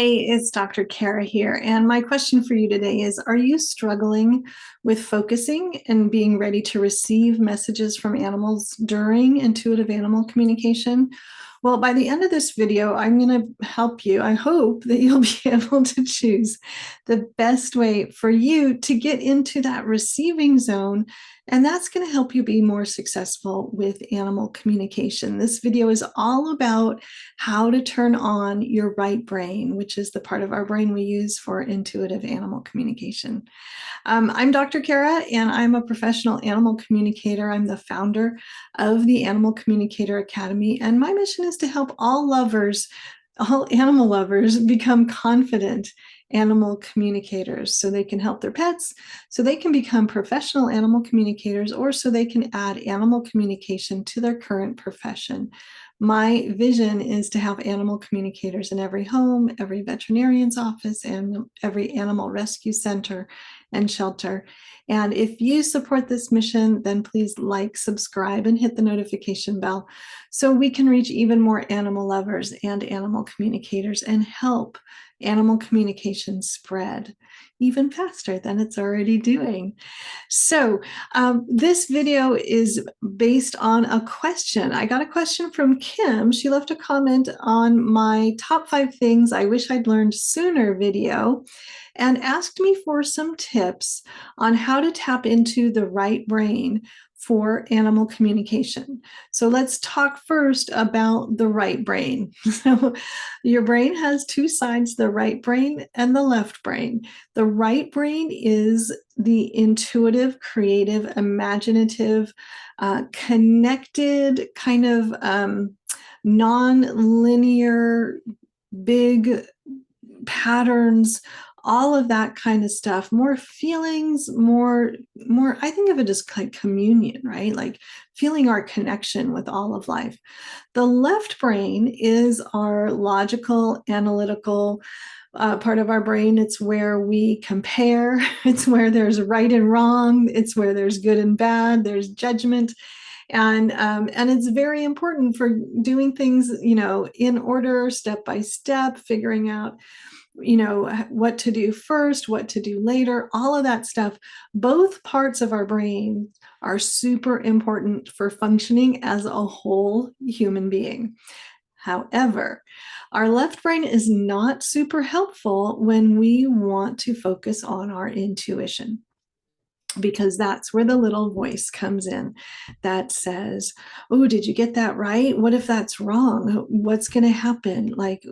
Hey, it's Dr. Cara here. And my question for you today is, are you struggling with focusing and being ready to receive messages from animals during intuitive animal communication? Well, by the end of this video, I'm going to help you. I hope that you'll be able to choose the best way for you to get into that receiving zone. And that's going to help you be more successful with animal communication. This video is all about how to turn on your right brain, which is the part of our brain we use for intuitive animal communication. I'm Dr. Cara, and I'm a professional animal communicator. I'm the founder of the Animal Communicator Academy, and my mission is to help all animal lovers, become confident animal communicators so they can help their pets, so they can become professional animal communicators, or so they can add animal communication to their current profession. My vision is to have animal communicators in every home, every veterinarian's office, and every animal rescue center and shelter. And if you support this mission, then please like, subscribe, and hit the notification bell so we can reach even more animal lovers and animal communicators and help animal communication spread even faster than it's already doing. So this video is based on a question. I got a question from Kim. She left a comment on my top 5 things I wish I'd learned sooner video and asked me for some tips on how to tap into the right brain for animal communication. So let's talk first about the right brain. So your brain has two sides, the right brain and the left brain. The right brain is the intuitive, creative, imaginative, connected, kind of non-linear, big patterns, all of that kind of stuff, more feelings, more, I think of it as like communion, right? Like feeling our connection with all of life. The left brain is our logical, analytical part of our brain. It's where we compare. It's where there's right and wrong. It's where there's good and bad. There's judgment. And it's very important for doing things, in order, step by step, figuring out what to do first, what to do later, all of that stuff. Both parts of our brain are super important for functioning as a whole human being. However, our left brain is not super helpful when we want to focus on our intuition, because that's where the little voice comes in that says, oh, did you get that right? What if that's wrong? What's going to happen? Like,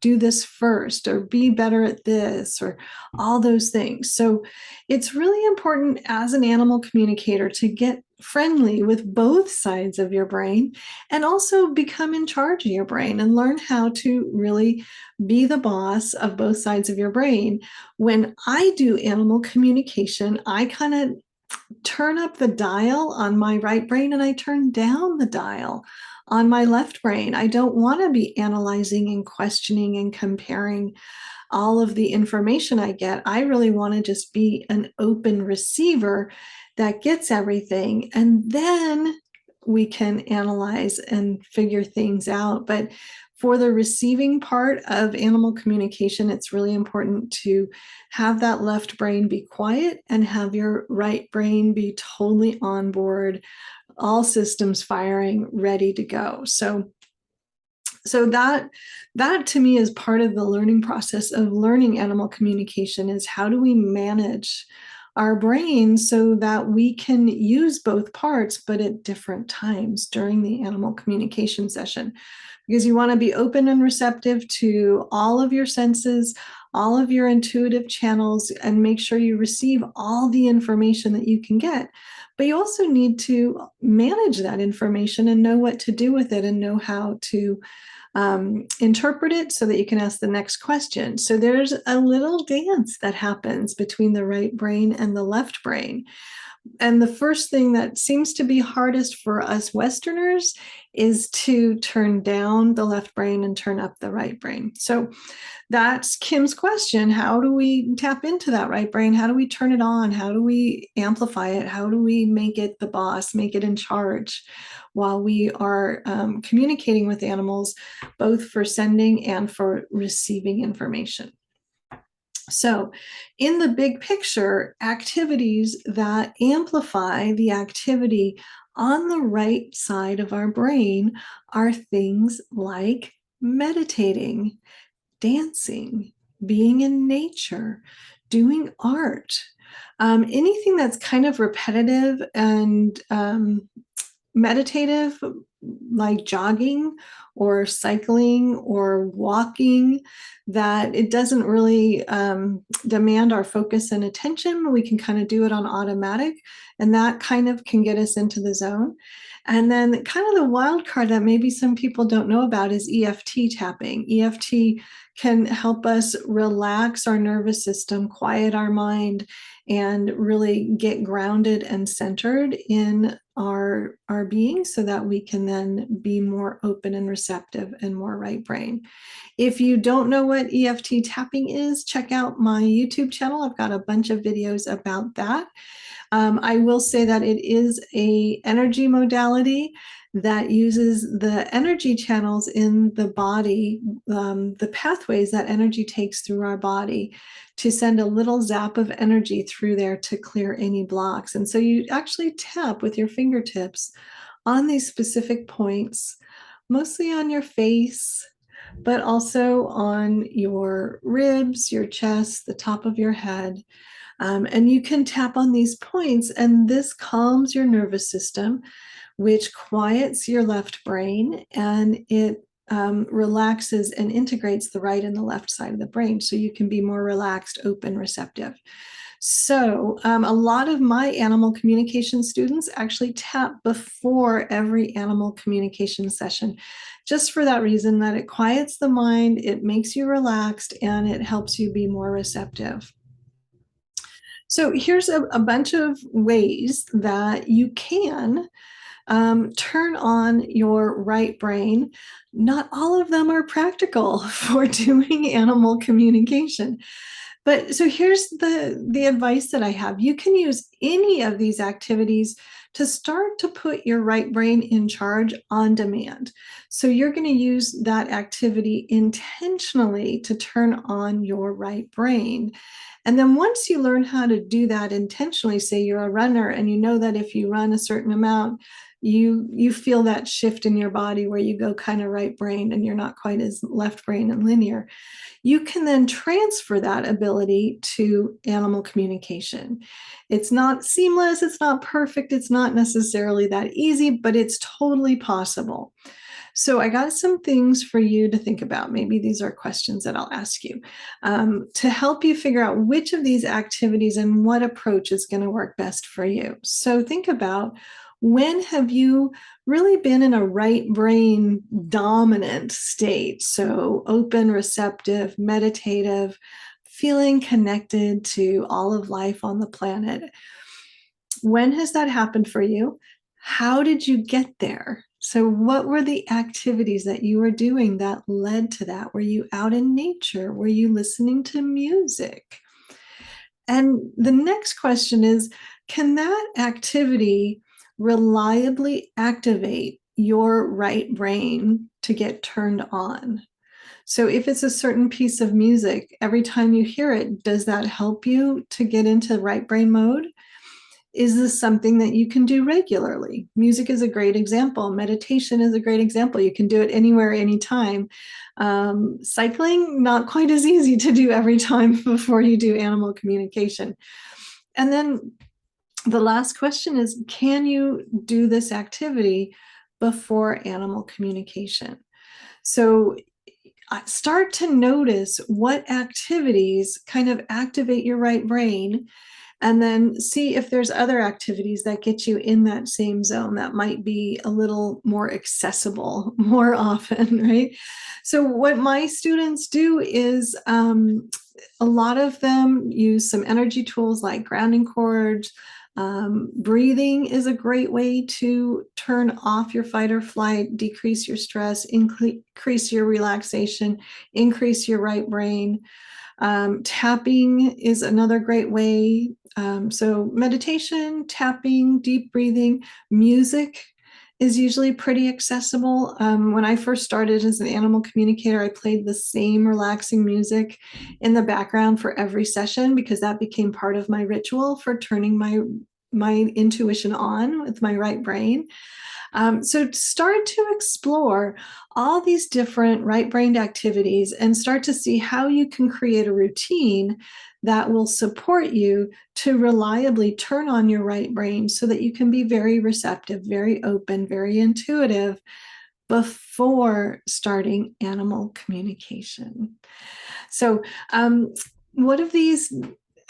do this first, or be better at this, or all those things. So it's really important as an animal communicator to get friendly with both sides of your brain and also become in charge of your brain and learn how to really be the boss of both sides of your brain. When I do animal communication, I kind of turn up the dial on my right brain and I turn down the dial on my left brain. I don't want to be analyzing and questioning and comparing all of the information I get. I really want to just be an open receiver that gets everything, and then we can analyze and figure things out. But for the receiving part of animal communication, it's really important to have that left brain be quiet and have your right brain be totally on board, all systems firing, ready to go. So that to me is part of the learning process of learning animal communication, is how do we manage our brain so that we can use both parts, but at different times during the animal communication session. Because you want to be open and receptive to all of your senses, all of your intuitive channels, and make sure you receive all the information that you can get. But you also need to manage that information and know what to do with it and know how to interpret it so that you can ask the next question. So there's a little dance that happens between the right brain and the left brain. And the first thing that seems to be hardest for us Westerners is to turn down the left brain and turn up the right brain. So that's Kim's question. How do we tap into that right brain? How do we turn it on? How do we amplify it? How do we make it the boss, make it in charge while we are communicating with animals, both for sending and for receiving information? So, in the big picture, activities that amplify the activity on the right side of our brain are things like meditating, dancing, being in nature, doing art, anything that's kind of repetitive and meditative, like jogging or cycling or walking, that it doesn't really demand our focus and attention. We can kind of do it on automatic, and that kind of can get us into the zone. And then kind of the wild card that maybe some people don't know about is EFT tapping. EFT can help us relax our nervous system, quiet our mind, and really get grounded and centered in our being so that we can then be more open and receptive and more right brain. If you don't know what EFT tapping is, check out my YouTube channel. I've got a bunch of videos about that. I will say that it is a energy modality that uses the energy channels in the body, the pathways that energy takes through our body, to send a little zap of energy through there to clear any blocks. And so you actually tap with your fingertips on these specific points, mostly on your face, but also on your ribs, your chest, the top of your head. And you can tap on these points, and this calms your nervous system, which quiets your left brain, and it relaxes and integrates the right and the left side of the brain so you can be more relaxed, open, receptive. So a lot of my animal communication students actually tap before every animal communication session, just for that reason, that it quiets the mind, it makes you relaxed, and it helps you be more receptive. So here's a bunch of ways that you can turn on your right brain. Not all of them are practical for doing animal communication. But so here's the advice that I have. You can use any of these activities to start to put your right brain in charge on demand. So you're going to use that activity intentionally to turn on your right brain. And then once you learn how to do that intentionally, say you're a runner and you know that if you run a certain amount, you feel that shift in your body where you go kind of right brain and you're not quite as left brain and linear. You can then transfer that ability to animal communication. It's not seamless, it's not perfect, it's not necessarily that easy, but it's totally possible. So I got some things for you to think about. Maybe these are questions that I'll ask you to help you figure out which of these activities and what approach is going to work best for you. So think about, when have you really been in a right brain dominant state? So open, receptive, meditative, feeling connected to all of life on the planet. When has that happened for you? How did you get there? So, what were the activities that you were doing that led to that? Were you out in nature? Were you listening to music? And the next question is, can that activity reliably activate your right brain to get turned on? So, if it's a certain piece of music, every time you hear it, does that help you to get into right brain mode? Is this something that you can do regularly? Music is a great example. Meditation is a great example. You can do it anywhere, anytime. Cycling, not quite as easy to do every time before you do animal communication. And then the last question is, can you do this activity before animal communication? So start to notice what activities kind of activate your right brain, and then see if there's other activities that get you in that same zone that might be a little more accessible more often, right? So what my students do is a lot of them use some energy tools like grounding cords, Breathing is a great way to turn off your fight or flight, decrease your stress, increase your relaxation, increase your right brain. Tapping is another great way. So meditation, tapping, deep breathing, music is usually pretty accessible. When I first started as an animal communicator, I played the same relaxing music in the background for every session because that became part of my ritual for turning my intuition on with my right brain. So start to explore all these different right-brained activities and start to see how you can create a routine that will support you to reliably turn on your right brain so that you can be very receptive, very open, very intuitive before starting animal communication. So, what of these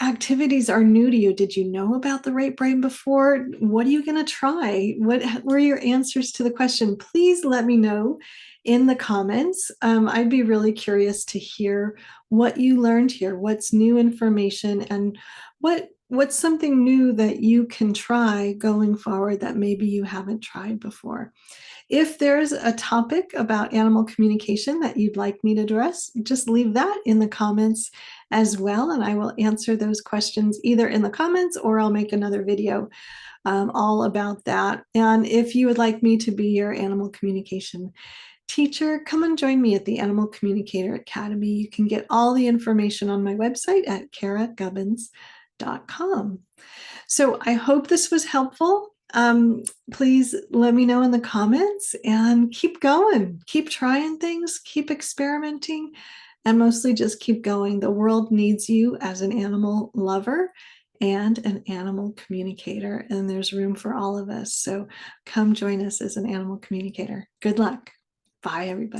activities are new to you? Did you know about the right brain before? What are you going to try? What were your answers to the question? Please let me know in the comments. I'd be really curious to hear what you learned here, what's new information, and what's something new that you can try going forward that maybe you haven't tried before. If there's a topic about animal communication that you'd like me to address, just leave that in the comments as well, and I will answer those questions either in the comments or I'll make another video all about that. And if you would like me to be your animal communication teacher, come and join me at the Animal Communicator Academy. You can get all the information on my website at caragubbins.com. So I hope this was helpful. Please let me know in the comments and keep going, keep trying things, keep experimenting, and mostly just keep going. The world needs you as an animal lover and an animal communicator, and there's room for all of us. So come join us as an animal communicator. Good luck. Bye, everybody.